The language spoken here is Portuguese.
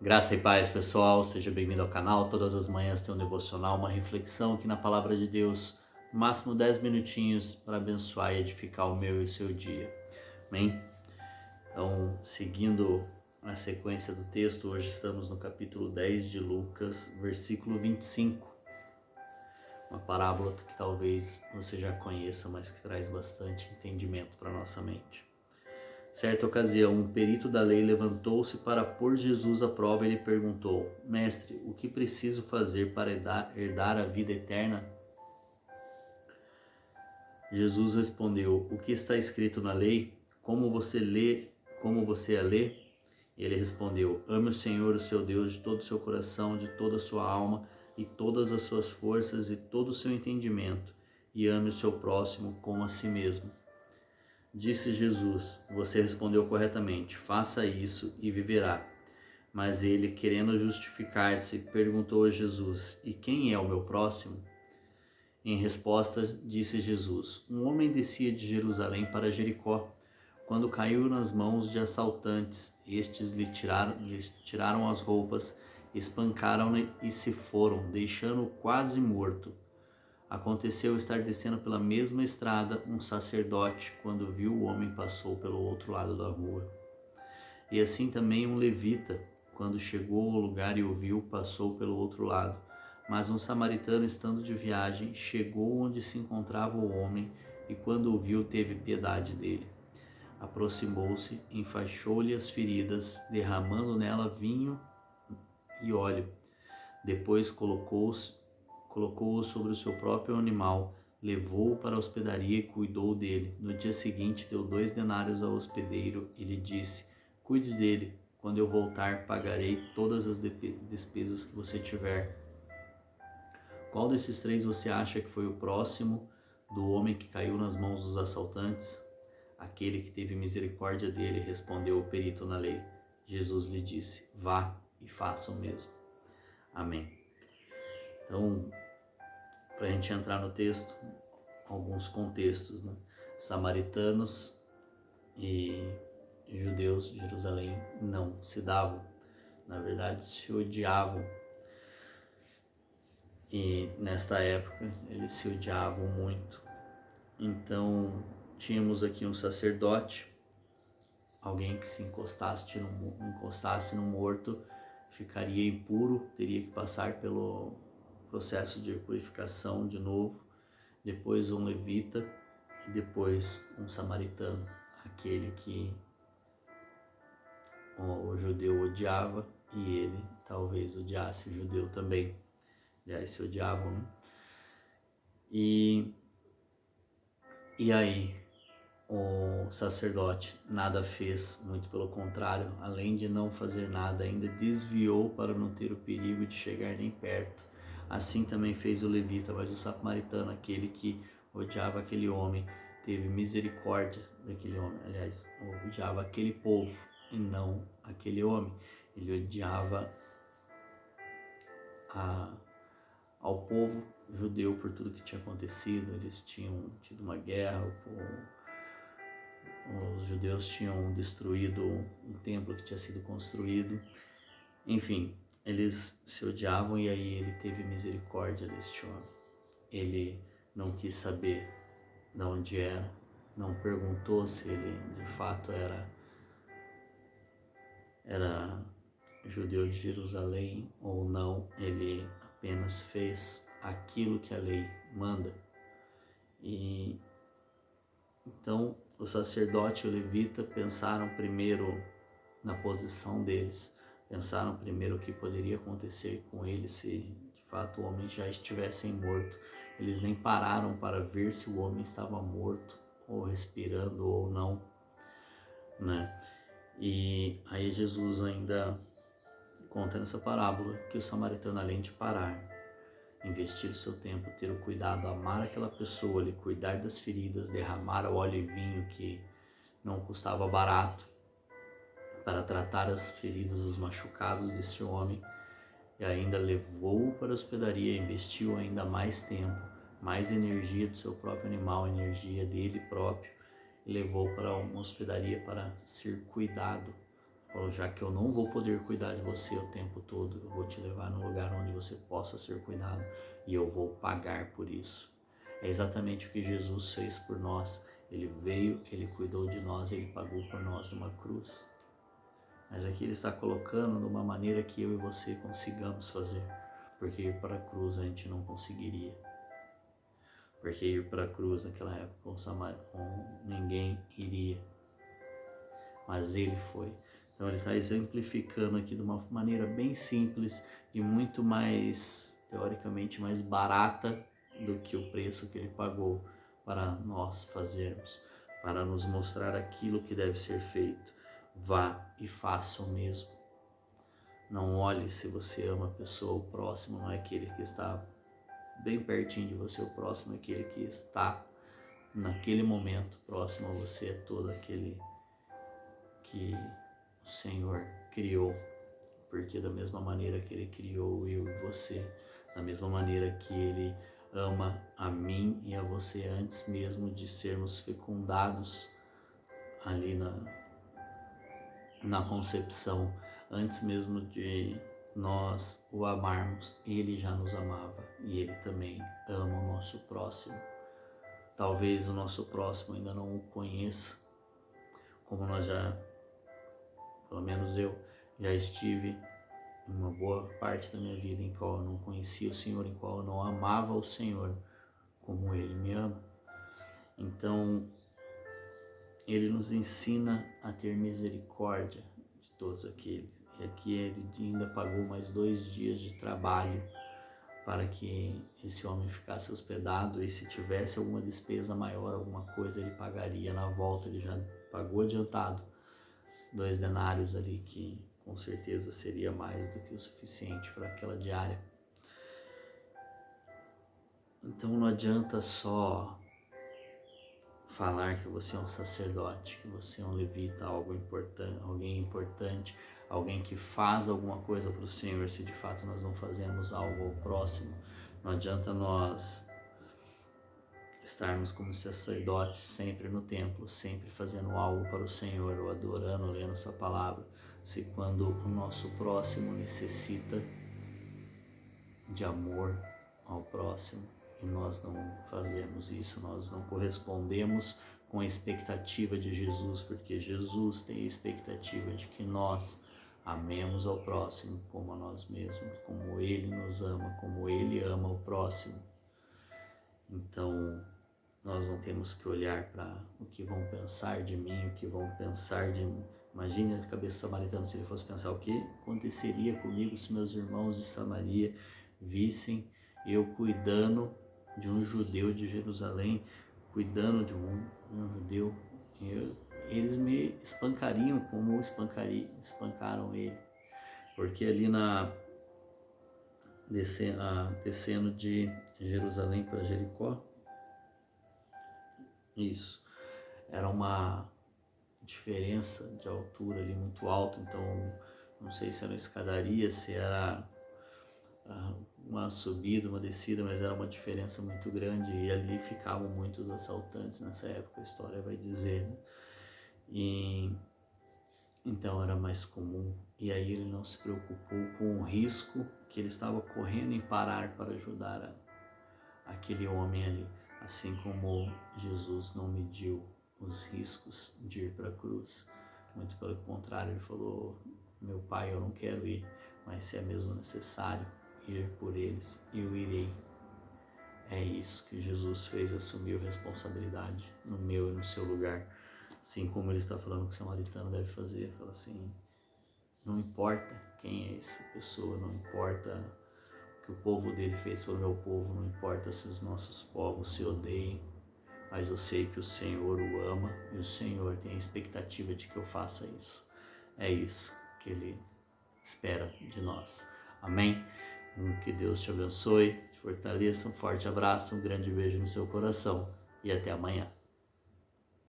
Graça e paz, pessoal. Seja bem-vindo ao canal. Todas as manhãs tem um devocional, uma reflexão aqui na Palavra de Deus. No máximo 10 minutinhos para abençoar e edificar o meu e o seu dia. Amém? Então, seguindo a sequência do texto, hoje estamos no capítulo 10 de Lucas, versículo 25. Uma parábola que talvez você já conheça, mas que traz bastante entendimento para a nossa mente. Certa ocasião, um perito da lei levantou-se para pôr Jesus à prova e lhe perguntou: Mestre, o que preciso fazer para herdar a vida eterna? Jesus respondeu: O que está escrito na lei? Como você lê? Como você a lê? Ele respondeu: Ame o Senhor, o seu Deus, de todo o seu coração, de toda a sua alma e todas as suas forças e todo o seu entendimento, e ame o seu próximo como a si mesmo. Disse Jesus: Você respondeu corretamente, faça isso e viverá. Mas ele, querendo justificar-se, perguntou a Jesus: E quem é o meu próximo? Em resposta, disse Jesus: Um homem descia de Jerusalém para Jericó, quando caiu nas mãos de assaltantes. Estes lhe tiraram as roupas, espancaram-no e se foram, deixando-o quase morto. Aconteceu estar descendo pela mesma estrada um sacerdote, quando viu o homem, passou pelo outro lado da rua. E assim também um levita, quando chegou ao lugar e o viu, passou pelo outro lado. Mas um samaritano, estando de viagem, chegou onde se encontrava o homem, e quando o viu, teve piedade dele. Aproximou-se, enfaixou-lhe as feridas, derramando nela vinho e óleo. Depois colocou-o sobre o seu próprio animal, levou-o para a hospedaria e cuidou dele. No dia seguinte deu 2 denários ao hospedeiro e lhe disse: Cuide dele, quando eu voltar pagarei todas as despesas que você tiver. Qual desses 3 você acha que foi o próximo do homem que caiu nas mãos dos assaltantes? Aquele que teve misericórdia dele, respondeu o perito na lei. Jesus lhe disse: Vá e faça o mesmo. Amém. Então, para a gente entrar no texto, alguns contextos, né? Samaritanos e judeus de Jerusalém não se davam, na verdade se odiavam. E nesta época eles se odiavam muito. Então tínhamos aqui um sacerdote, alguém que se encostasse no morto ficaria impuro, teria que passar pelo processo de purificação de novo. Depois um levita e depois um samaritano, aquele que o judeu odiava e ele talvez odiasse o judeu também. Aliás, se odiavam, né? E aí o sacerdote nada fez, muito pelo contrário, além de não fazer nada, ainda desviou para não ter o perigo de chegar nem perto. Assim também fez o levita, mas o samaritano, aquele que odiava aquele homem, teve misericórdia daquele homem. Aliás, odiava aquele povo e não aquele homem. Ele odiava ao povo judeu por tudo que tinha acontecido. Eles tinham tido uma guerra, os judeus tinham destruído um templo que tinha sido construído. Enfim, eles se odiavam e aí ele teve misericórdia deste homem. Ele não quis saber de onde era, não perguntou se ele de fato era judeu de Jerusalém ou não. Ele apenas fez aquilo que a lei manda. E então o sacerdote e o levita pensaram primeiro na posição deles, pensaram primeiro o que poderia acontecer com eles se de fato o homem já estivesse morto. Eles nem pararam para ver se o homem estava morto ou respirando ou não, né? E aí Jesus ainda conta nessa parábola que o samaritano, além de parar, investir o seu tempo, ter o cuidado, amar aquela pessoa, lhe cuidar das feridas, derramar óleo e vinho que não custava barato para tratar as feridas, os machucados desse homem, e ainda levou-o para a hospedaria, investiu ainda mais tempo, mais energia do seu próprio animal, energia dele próprio, e levou para uma hospedaria para ser cuidado, Falou, já que eu não vou poder cuidar de você o tempo todo, eu vou te levar num lugar onde você possa ser cuidado e eu vou pagar por isso. É exatamente o que Jesus fez por nós. Ele veio, ele cuidou de nós, ele pagou por nós numa cruz. Mas aqui ele está colocando de uma maneira que eu e você consigamos fazer. Porque ir para a cruz a gente não conseguiria. Porque ir para a cruz naquela época ninguém iria. Mas ele foi. Então ele está exemplificando aqui de uma maneira bem simples e muito mais, teoricamente, mais barata do que o preço que ele pagou para nós fazermos, para nos mostrar aquilo que deve ser feito. Vá e faça o mesmo. Não olhe se você ama a pessoa, o próximo não é aquele que está bem pertinho de você, o próximo é aquele que está naquele momento próximo a você, é todo aquele que o Senhor criou, porque da mesma maneira que Ele criou eu e você, da mesma maneira que Ele ama a mim e a você antes mesmo de sermos fecundados ali na concepção, antes mesmo de nós o amarmos, Ele já nos amava e Ele também ama o nosso próximo. Talvez o nosso próximo ainda não o conheça, como pelo menos eu já estive em uma boa parte da minha vida em qual eu não conhecia o Senhor, em qual eu não amava o Senhor como Ele me ama. Então, Ele nos ensina a ter misericórdia de todos aqueles. E aqui Ele ainda pagou mais 2 dias de trabalho para que esse homem ficasse hospedado, e se tivesse alguma despesa maior, alguma coisa, ele pagaria na volta. Ele já pagou adiantado 2 denários ali, que com certeza seria mais do que o suficiente para aquela diária. Então não adianta só falar que você é um sacerdote, que você é um levita, alguém importante, alguém que faz alguma coisa para o Senhor, se de fato nós não fazemos algo ao próximo. Não adianta nós estarmos como sacerdotes sempre no templo, sempre fazendo algo para o Senhor, ou adorando, lendo sua palavra, se quando o nosso próximo necessita de amor ao próximo e nós não fazemos isso, nós não correspondemos com a expectativa de Jesus, porque Jesus tem a expectativa de que nós amemos ao próximo como a nós mesmos, como Ele nos ama, como Ele ama o próximo. Então, nós não temos que olhar para o que vão pensar de mim, o que vão pensar de mim. Imagine a cabeça samaritana se ele fosse pensar o que aconteceria comigo se meus irmãos de Samaria vissem eu cuidando de um judeu de Jerusalém, cuidando de um judeu. Eles me espancariam como espancaram ele. Porque ali descendo de Jerusalém para Jericó, isso, era uma diferença de altura ali muito alta, então não sei se era uma escadaria, se era uma subida, uma descida, mas era uma diferença muito grande, e ali ficavam muitos assaltantes nessa época, a história vai dizer, né? E então era mais comum, e aí ele não se preocupou com o risco que ele estava correndo em parar para ajudar aquele homem ali, assim como Jesus não mediu os riscos de ir para a cruz. Muito pelo contrário, ele falou: meu Pai, eu não quero ir, mas se é mesmo necessário ir por eles, eu irei. É isso que Jesus fez, assumiu responsabilidade no meu e no seu lugar, assim como ele está falando que o samaritano deve fazer. Fala assim: não importa quem é essa pessoa, não importa o que o povo dele fez pelo meu povo, não importa se os nossos povos se odeiem, mas eu sei que o Senhor o ama e o Senhor tem a expectativa de que eu faça isso. É isso que Ele espera de nós. Amém? Que Deus te abençoe, te fortaleça, um forte abraço, um grande beijo no seu coração e até amanhã.